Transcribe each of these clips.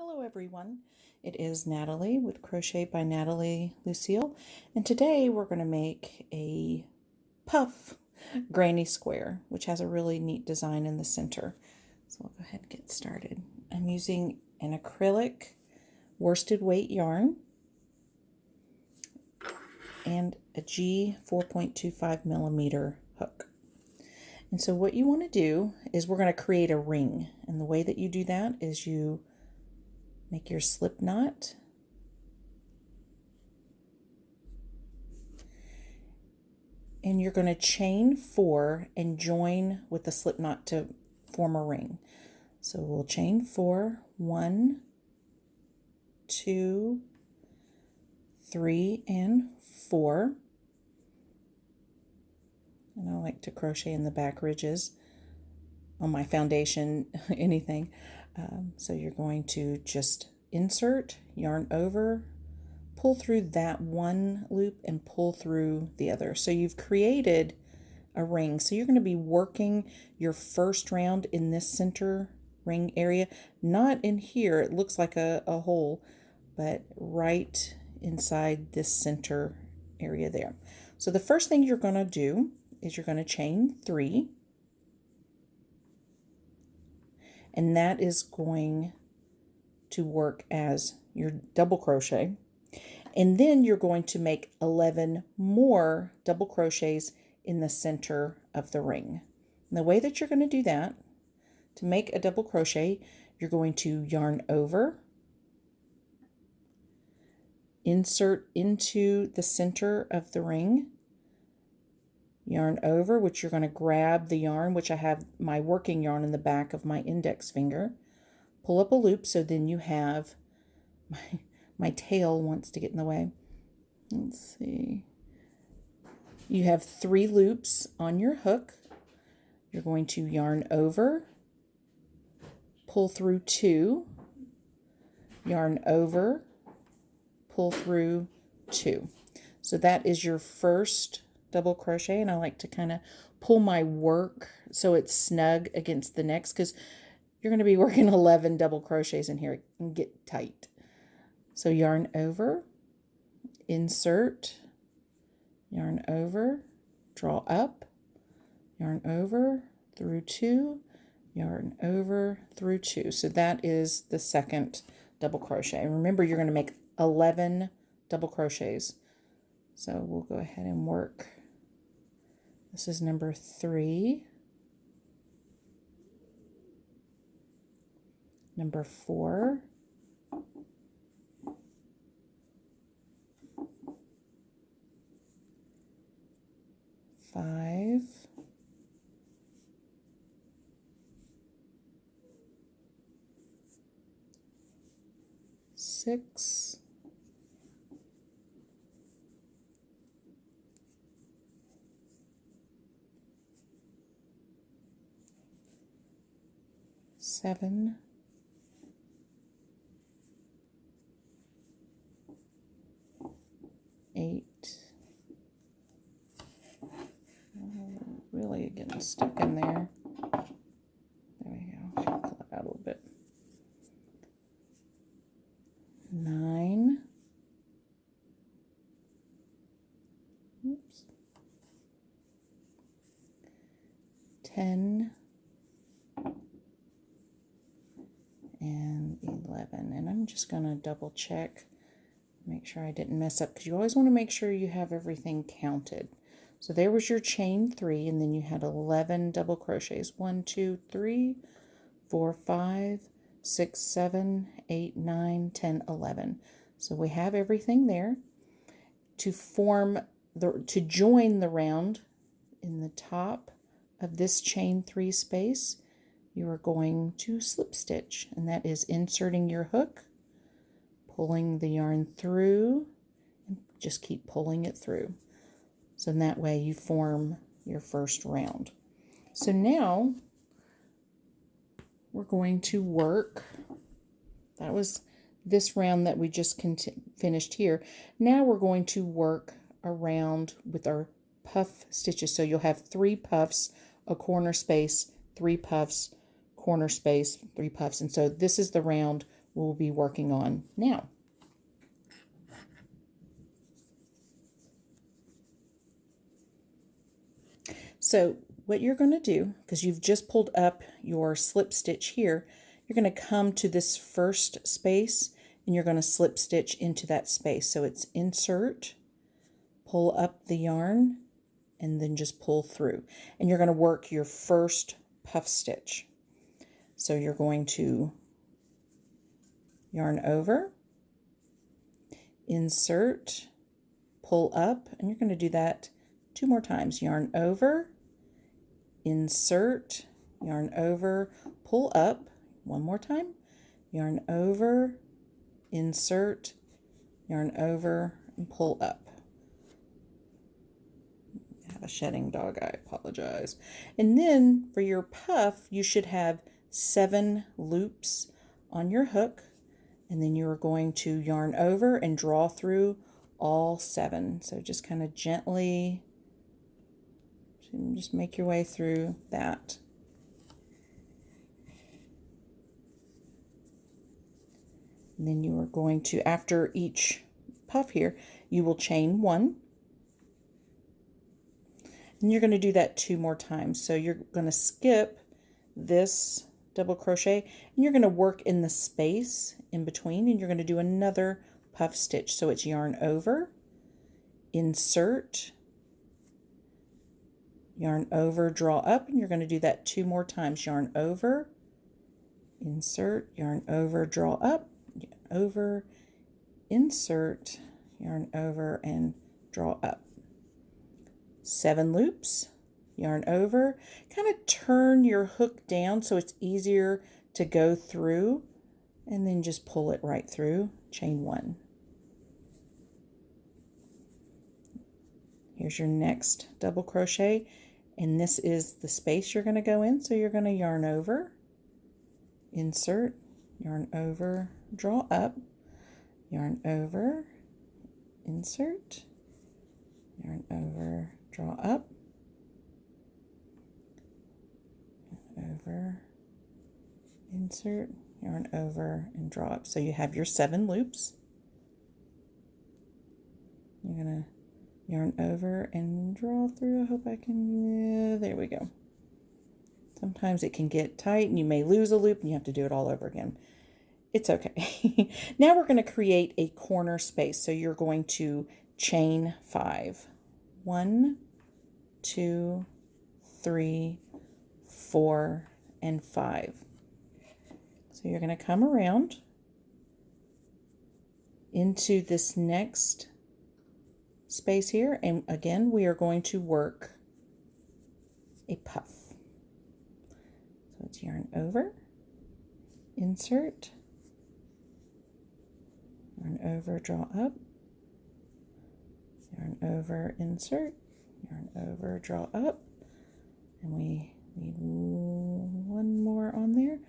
Hello everyone, it is Natalie with Crochet by Natalie Lucille, and today we're going to make a puff granny square, which has a really neat design in the center. So we'll go ahead and get started. I'm using an acrylic worsted weight yarn and a G 4.25 millimeter hook. And so what you want to do is we're going to create a ring, and the way that you do that is you make your slip knot, and you're going to chain 4 and join with the slip knot to form a ring. So we'll chain 4, 1, 2, 3, and 4. And I like to crochet in the back ridges on my foundation, anything. So you're going to just insert, yarn over, pull through that one loop and pull through the other. So you've created a ring. So you're going to be working your first round in this center ring area, not in here. It looks like a hole, but right inside this center area there. So the first thing you're going to do is you're going to chain 3. And that is going to work as your double crochet. And then you're going to make 11 more double crochets in the center of the ring. And the way that you're going to do that, to make a double crochet, you're going to yarn over, insert into the center of the ring, yarn over, which you're going to grab the yarn, which I have my working yarn in the back of my index finger, pull up a loop, so then you have my tail wants to get in the way. Let's see. You have 3 loops on your hook. You're going to yarn over, pull through 2, yarn over, pull through 2. So that is your first double crochet, and I like to kind of pull my work so it's snug against the next, because you're going to be working 11 double crochets in here. It can get tight. So yarn over, insert, yarn over, draw up, yarn over, through 2, yarn over, through 2. So that is the second double crochet. And remember, you're going to make 11 double crochets. So we'll go ahead and work. This is number 3, number 4, five, 6, 7, 8. Oh, really getting stuck in there. There we go. Should pull it out a little bit. 9. Oops. 10. And 11. And I'm just going to double check, make sure I didn't mess up, because you always want to make sure you have everything counted. So there was your chain 3, and then you had 11 double crochets. 1, 2, 3, 4, 5, 6, 7, 8, 9, 10, 11. So we have everything there. To join the round in the top of this chain 3 space, you are going to slip stitch, and that is inserting your hook, pulling the yarn through, and just keep pulling it through. So in that way you form your first round. So now we're going to work. That was this round that we just finished here. Now we're going to work around with our puff stitches. So you'll have 3 puffs, a corner space, 3 puffs, corner space, 3 puffs. And so this is the round we'll be working on now. So what you're going to do, because you've just pulled up your slip stitch here, you're going to come to this first space and you're going to slip stitch into that space. So it's insert, pull up the yarn, and then just pull through. And you're going to work your first puff stitch. So you're going to yarn over, insert, pull up, and you're going to do that 2 more times. Yarn over, insert, yarn over, pull up, 1 more time, yarn over, insert, yarn over, and pull up. I have a shedding dog, I apologize. And then for your puff, you should have 7 loops on your hook, and then you're going to yarn over and draw through all 7. So just kind of gently just make your way through that. And then you are going to, after each puff here, you will chain 1. And you're going to do that 2 more times. So you're going to skip this double crochet and you're going to work in the space in between, and you're going to do another puff stitch. So it's yarn over, insert, yarn over, draw up, and you're going to do that 2 more times. Yarn over, insert, yarn over, draw up, over, insert, yarn over, and draw up. 7 loops, yarn over, kind of turn your hook down so it's easier to go through, and then just pull it right through, chain 1. Here's your next double crochet, and this is the space you're going to go in. So you're going to yarn over, insert, yarn over, draw up, yarn over, insert, yarn over, draw up, over, insert, yarn over, and draw up. So you have your 7 loops. You're going to yarn over and draw through. I hope I can, yeah, there we go. Sometimes it can get tight and you may lose a loop and you have to do it all over again. It's okay. Now we're going to create a corner space. So you're going to chain 5. 1, 2, 3, 4, and 5. So you're going to come around into this next space here, and again we are going to work a puff. So it's yarn over, insert, yarn over, draw up, yarn over, insert, yarn over, draw up, and we need 1 more on there.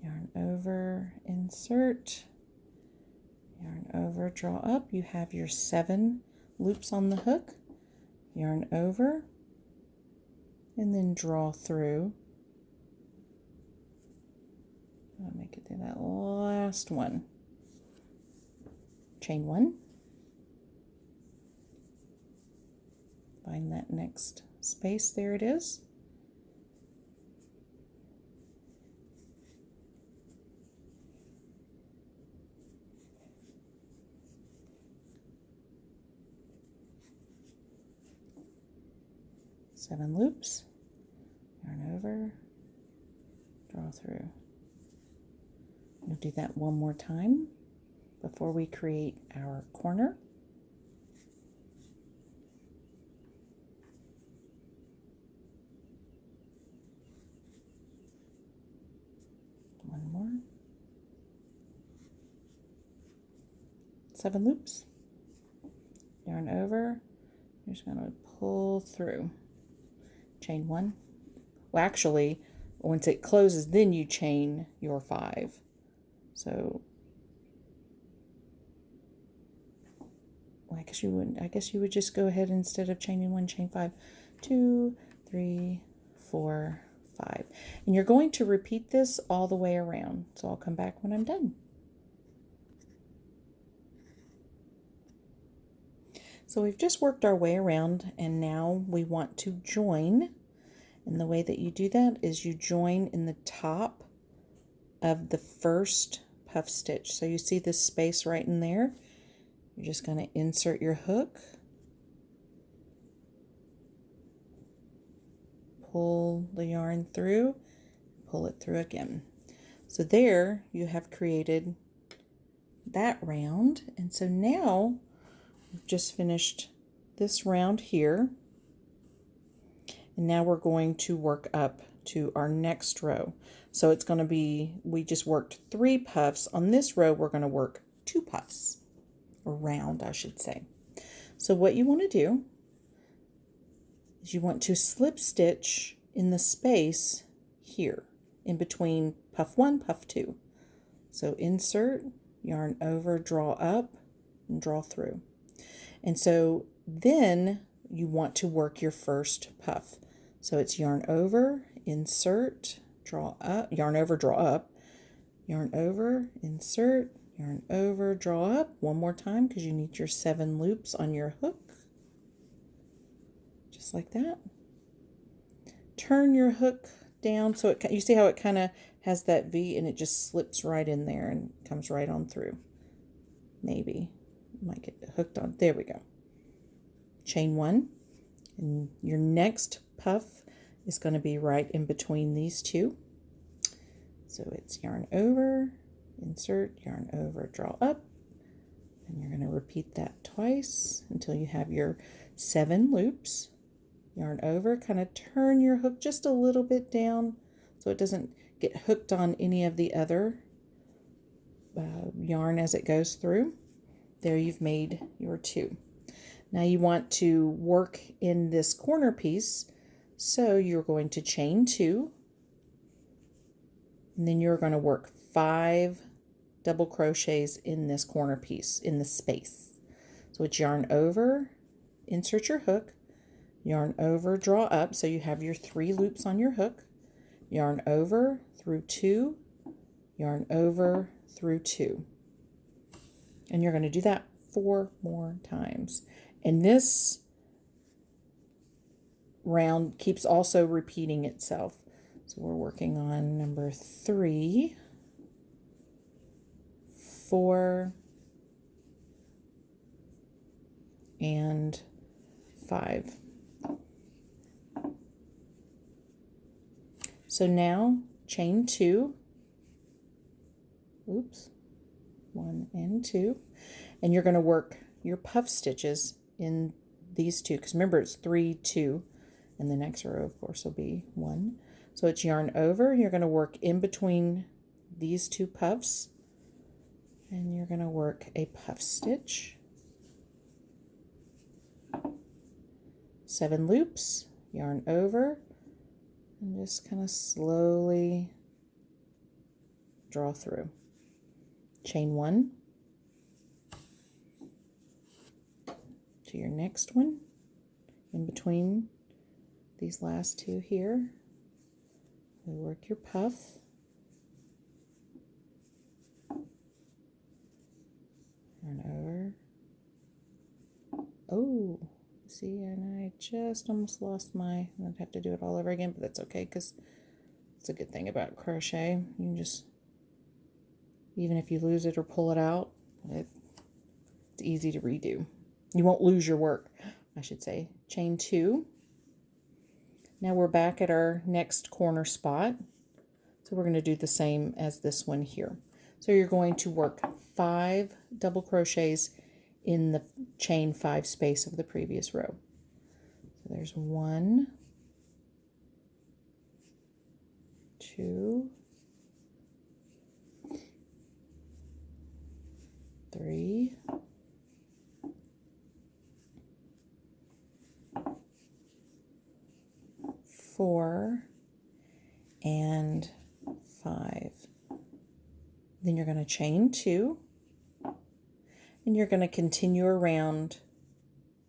Yarn over, insert, yarn over, draw up. You have your 7 loops on the hook, yarn over, and then draw through. I'll make it through that last one. Chain 1, find that next space, there it is. Seven loops, yarn over, draw through. We'll do that 1 more time before we create our corner. One more. 7 loops, yarn over, you're just going to pull through. Chain 1. Well, actually, once it closes, then you chain your 5. So, well, I guess you wouldn't. I guess you would just go ahead, instead of chaining 1, chain 5. 2, 3, 4, 5. And you're going to repeat this all the way around. So I'll come back when I'm done. So we've just worked our way around and now we want to join. And the way that you do that is you join in the top of the first puff stitch. So you see this space right in there. You're just going to insert your hook, pull the yarn through, pull it through again. So there you have created that round. And so now we've just finished this round here. And now we're going to work up to our next row. So it's going to be, we just worked 3 puffs. On this row, we're going to work 2 puffs, or round, I should say. So what you want to do is you want to slip stitch in the space here, in between puff 1, puff 2. So insert, yarn over, draw up, and draw through. And so then you want to work your first puff. So it's yarn over, insert, draw up, yarn over, draw up, yarn over, insert, yarn over, draw up. One more time because you need your 7 loops on your hook. Just like that. Turn your hook down so you see how it kind of has that V and it just slips right in there and comes right on through. Maybe. Might get hooked on. There we go. Chain 1. And your next puff is going to be right in between these 2. So it's yarn over, insert, yarn over, draw up, and you're going to repeat that twice until you have your 7 loops. Yarn over, kind of turn your hook just a little bit down so it doesn't get hooked on any of the other yarn as it goes through. There you've made your 2. Now you want to work in this corner piece, so you're going to chain 2, and then you're going to work 5 double crochets in this corner piece, in the space. So it's yarn over, insert your hook, yarn over, draw up, so you have your 3 loops on your hook, yarn over through 2, yarn over through 2. And you're going to do that 4 more times. And this round keeps also repeating itself. So we're working on number 3, 4, and 5. So now chain 2, oops, 1 and 2, and you're going to work your puff stitches in these 2, because remember it's 3, 2, and the next row of course will be 1. So it's yarn over, you're going to work in between these 2 puffs, and you're going to work a puff stitch, 7 loops, yarn over, and just kind of slowly draw through. Chain 1 to your next one, in between these last 2 here, you work your puff, yarn over, oh, see, and I just almost lost my, I'd have to do it all over again, but that's okay, because it's a good thing about crochet, you can just, even if you lose it or pull it out, it's easy to redo. You won't lose your work, I should say. Chain 2. Now we're back at our next corner spot. So we're going to do the same as this one here. So you're going to work 5 double crochets in the chain 5 space of the previous row. So there's 1, 2, 3, 4, and 5. Then you're going to chain 2, and you're going to continue around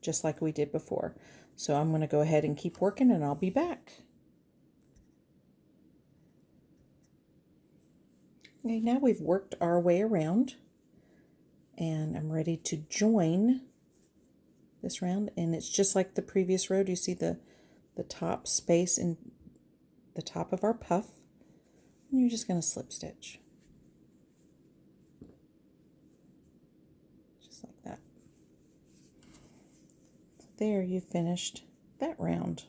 just like we did before. So I'm going to go ahead and keep working, and I'll be back. Okay, now we've worked our way around, and I'm ready to join this round, and it's just like the previous row. Do you see the top space in the top of our puff? And you're just going to slip stitch. Just like that. So there, you finished that round.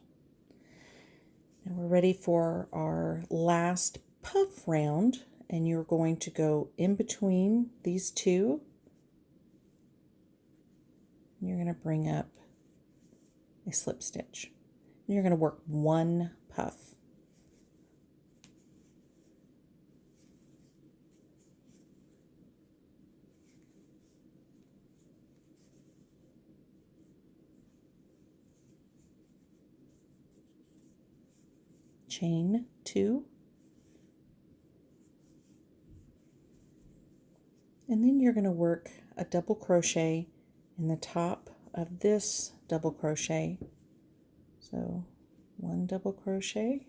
Now we're ready for our last puff round, and you're going to go in between these two. And you're going to bring up a slip stitch. And you're going to work one puff. Chain 2, and then you're going to work a double crochet in the top of this double crochet. So 1 double crochet,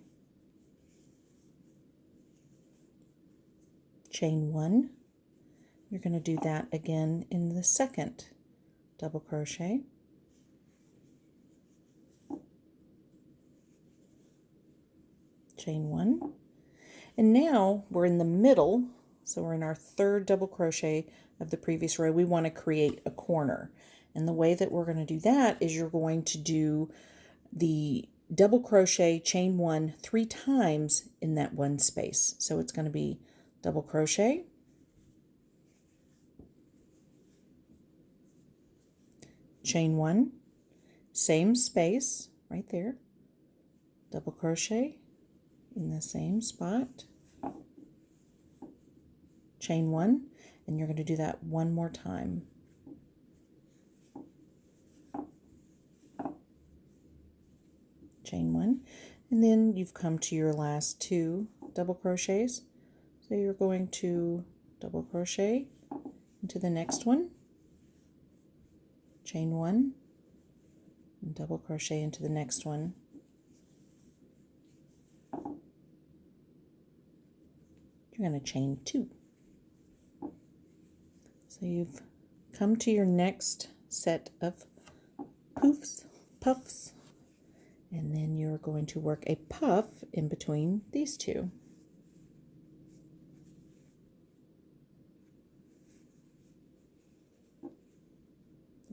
chain 1. You're going to do that again in the second double crochet. Chain 1, and now we're in the middle, so we're in our third double crochet of the previous row. We want to create a corner, and the way that we're going to do that is you're going to do the double crochet, chain 1 3 times in that one space. So it's going to be double crochet, chain 1, same space right there, double crochet in the same spot, chain 1, and you're going to do that one more time. Chain 1, and then you've come to your last 2 double crochets. So you're going to double crochet into the next one, chain 1, and double crochet into the next one. You're going to chain 2. So you've come to your next set of puffs, and then you're going to work a puff in between these two.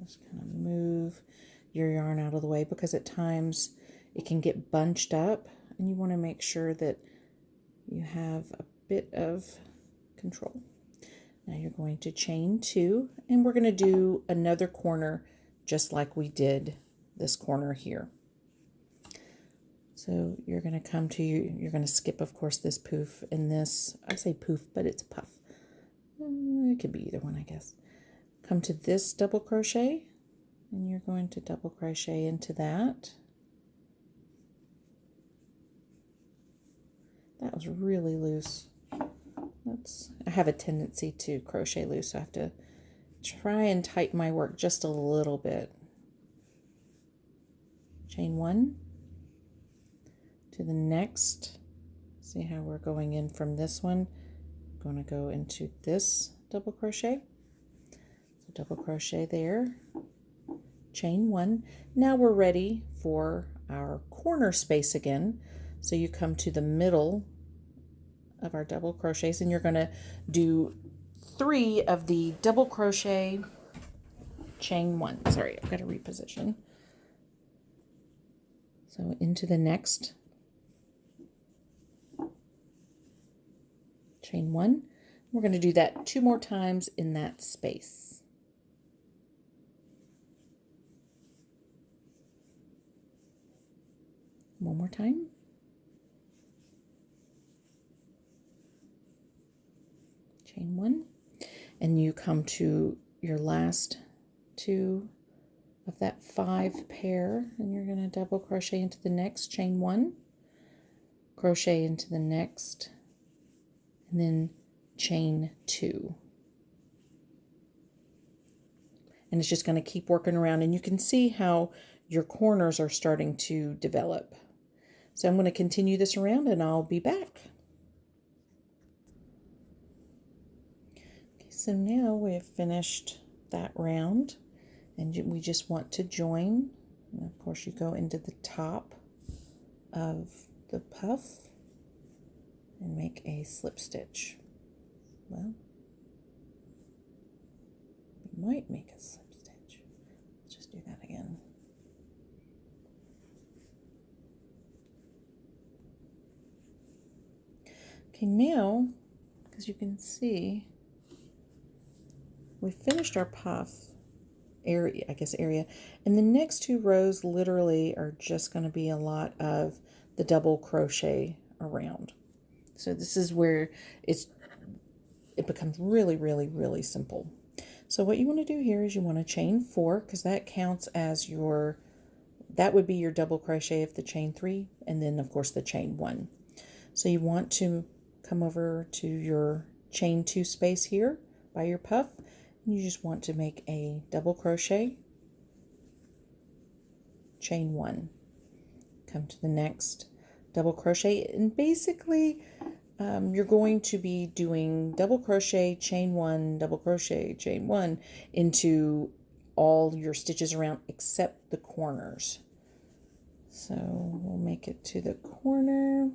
Just kind of move your yarn out of the way, because at times it can get bunched up, and you want to make sure that you have a bit of control. Now you're going to chain 2, and we're going to do another corner just like we did this corner here. So you're going to come to, you're going to skip, of course, this poof and this, I say poof, but it's puff. It could be either one, I guess. Come to this double crochet, and you're going to double crochet into that. That was really loose. I have a tendency to crochet loose, so I have to try and tighten my work just a little bit. Chain 1 to the next. See how we're going in from this one? I'm going to go into this double crochet. So double crochet there, chain 1. Now we're ready for our corner space again. So you come to the middle of our double crochets, and you're going to do 3 of the double crochet, chain 1. Sorry, I've got to reposition. So into the next, chain 1. We're going to do that 2 more times in that space. One more time. Chain 1, and you come to your last 2 of that 5 pair, and you're going to double crochet into the next, chain 1, crochet into the next, and then chain 2. And it's just going to keep working around, and you can see how your corners are starting to develop. So I'm going to continue this around, and I'll be back. So now we've finished that round, And we just want to join. And of course, you go into the top of the puff and make a slip stitch. Well, you might make a slip stitch. Let's just do that again. Okay, now, as you can see, we finished our puff area, and the next 2 rows literally are just going to be a lot of the double crochet around. So this is where it becomes really, really, really simple. So what you want to do here is you want to chain 4, because that counts as that would be your double crochet of the chain 3, and then of course the chain 1. So you want to come over to your chain 2 space here by your puff, and you just want to make a double crochet, chain 1, come to the next double crochet, and basically you're going to be doing double crochet, chain 1, double crochet, chain 1 into all your stitches around except the corners. So we'll make it to the corner.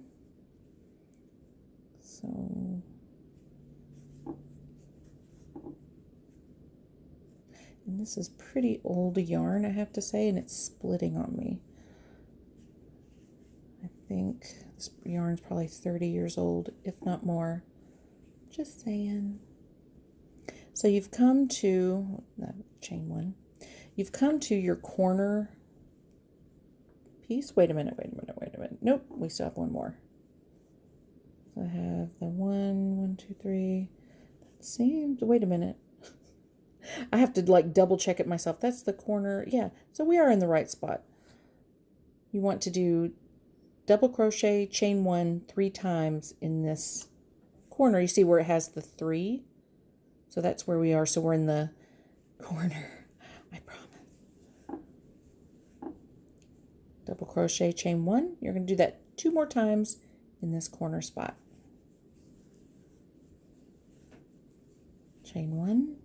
So and this is pretty old yarn, I have to say, and it's splitting on me. I think this yarn's probably 30 years old, if not more. Just saying. So you've come to, chain 1, you've come to your corner piece. Wait a minute. Nope, we still have one more. So I have the 1, 2, 3. That seems, wait a minute. I have to like double check it myself. That's the corner. Yeah, so we are in the right spot. You want to do double crochet, chain 1 3 times in this corner. You see where it has the 3? So that's where we are. So we're in the corner. I promise. Double crochet, chain 1. You're going to do that 2 more times in this corner spot. Chain 1.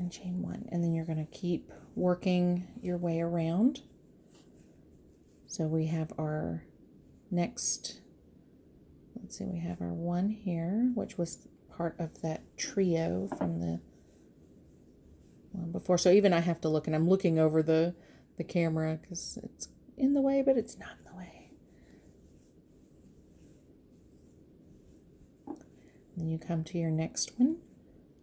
And chain 1, and then you're going to keep working your way around. So we have our next, let's see, we have our 1 here, which was part of that trio from the one before. So even I have to look, and I'm looking over the camera because it's in the way, but it's not in the way. Then you come to your next one,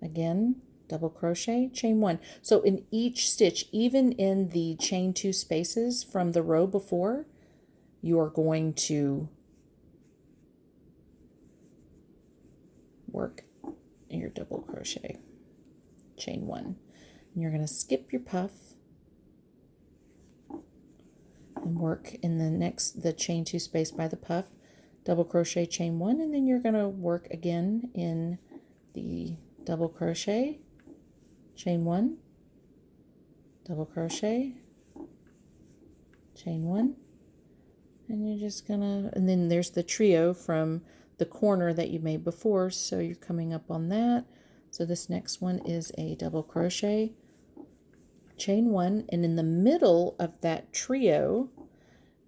again, double crochet, chain 1. So in each stitch, even in the chain 2 spaces from the row before, you are going to work your double crochet, chain 1. And you're going to skip your puff and work in the chain 2 space by the puff, double crochet, chain 1, and then you're going to work again in the double crochet, chain 1, double crochet, chain 1, and you're just gonna, and then there's the trio from the corner that you made before, so you're coming up on that. So this next one is a double crochet, chain 1, and in the middle of that trio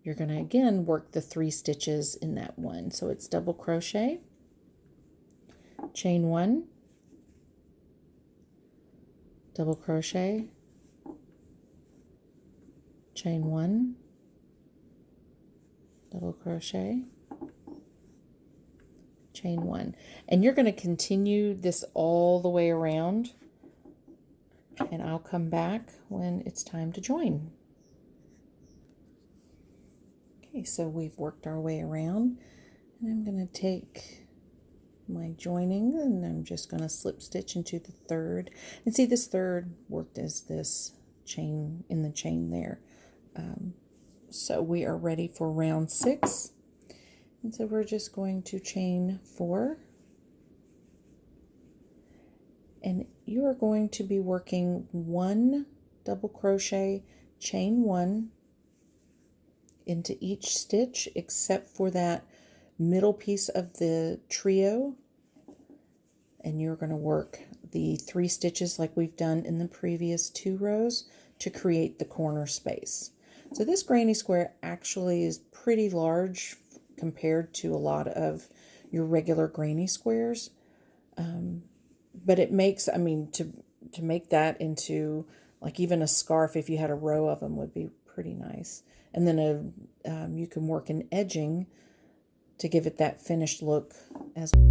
you're going to again work the 3 stitches in that one. So it's double crochet, chain 1, double crochet, chain 1, double crochet, chain 1, and you're going to continue this all the way around, and I'll come back when it's time to join. Okay, so we've worked our way around, and I'm going to take my joining, and I'm just going to slip stitch into the 3rd, and see this 3rd worked as this chain in the chain there. So we are ready for round 6, and so we're just going to chain 4, and you are going to be working 1 double crochet, chain 1 into each stitch except for that middle piece of the trio. and you're going to work the 3 stitches like we've done in the previous 2 rows to create the corner space. So this granny square actually is pretty large compared to a lot of your regular granny squares, but it makes, I mean, to make that into like even a scarf, if you had a row of them, would be pretty nice. And then you can work in edging to give it that finished look as well.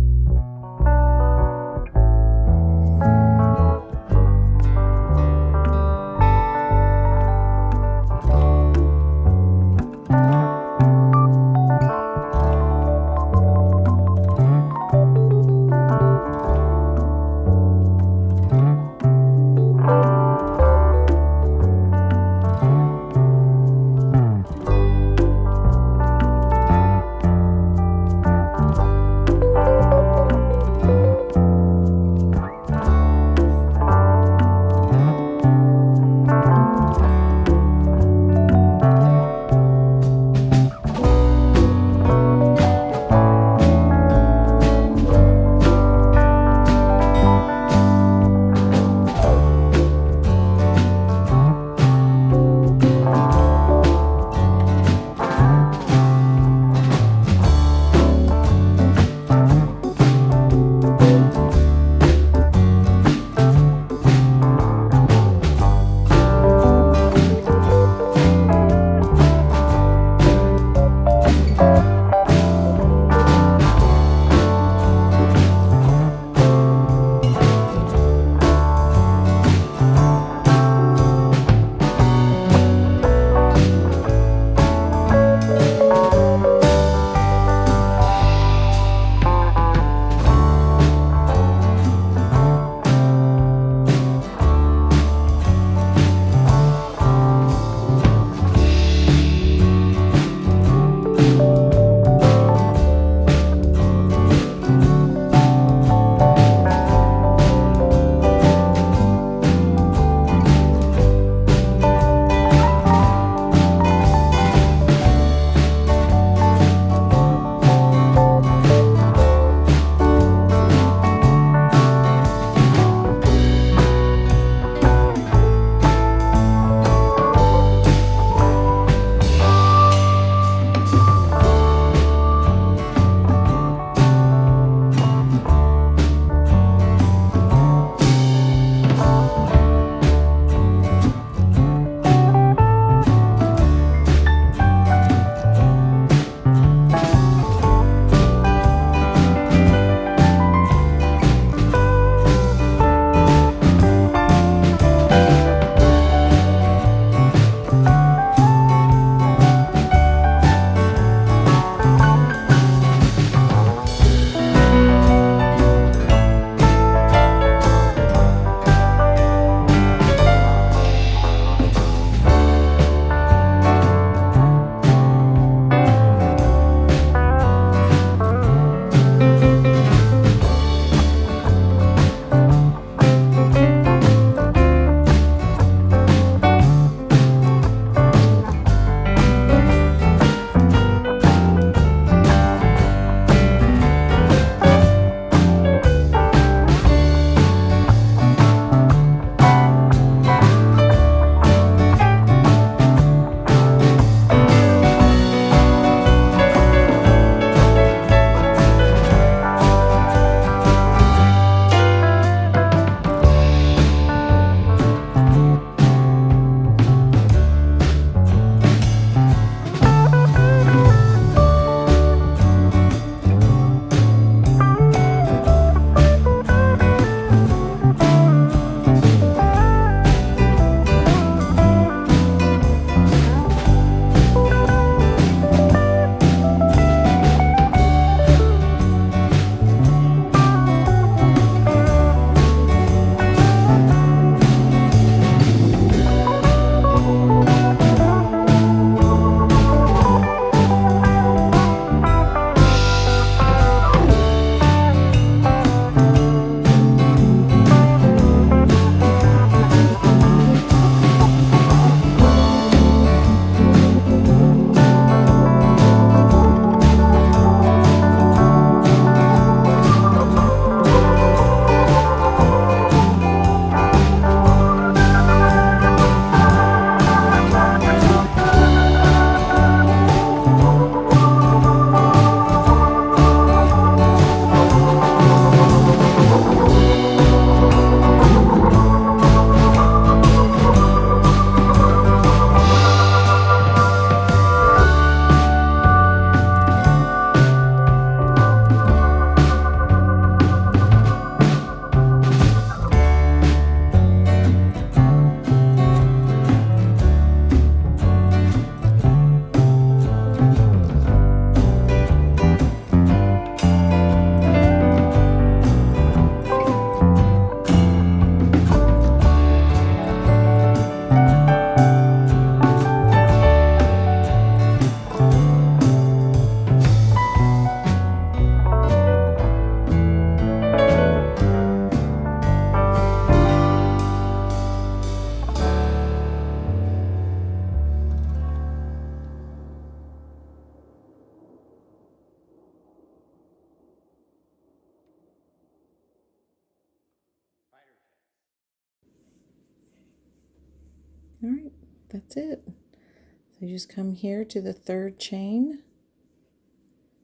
All right, that's it. So you just come here to the third chain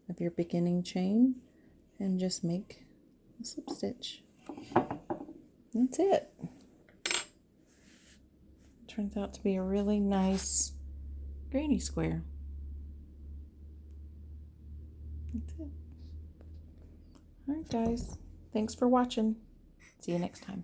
of your beginning chain and just make a slip stitch. That's it. Turns out to be a really nice granny square. That's it. All right, guys. Thanks for watching. See you next time.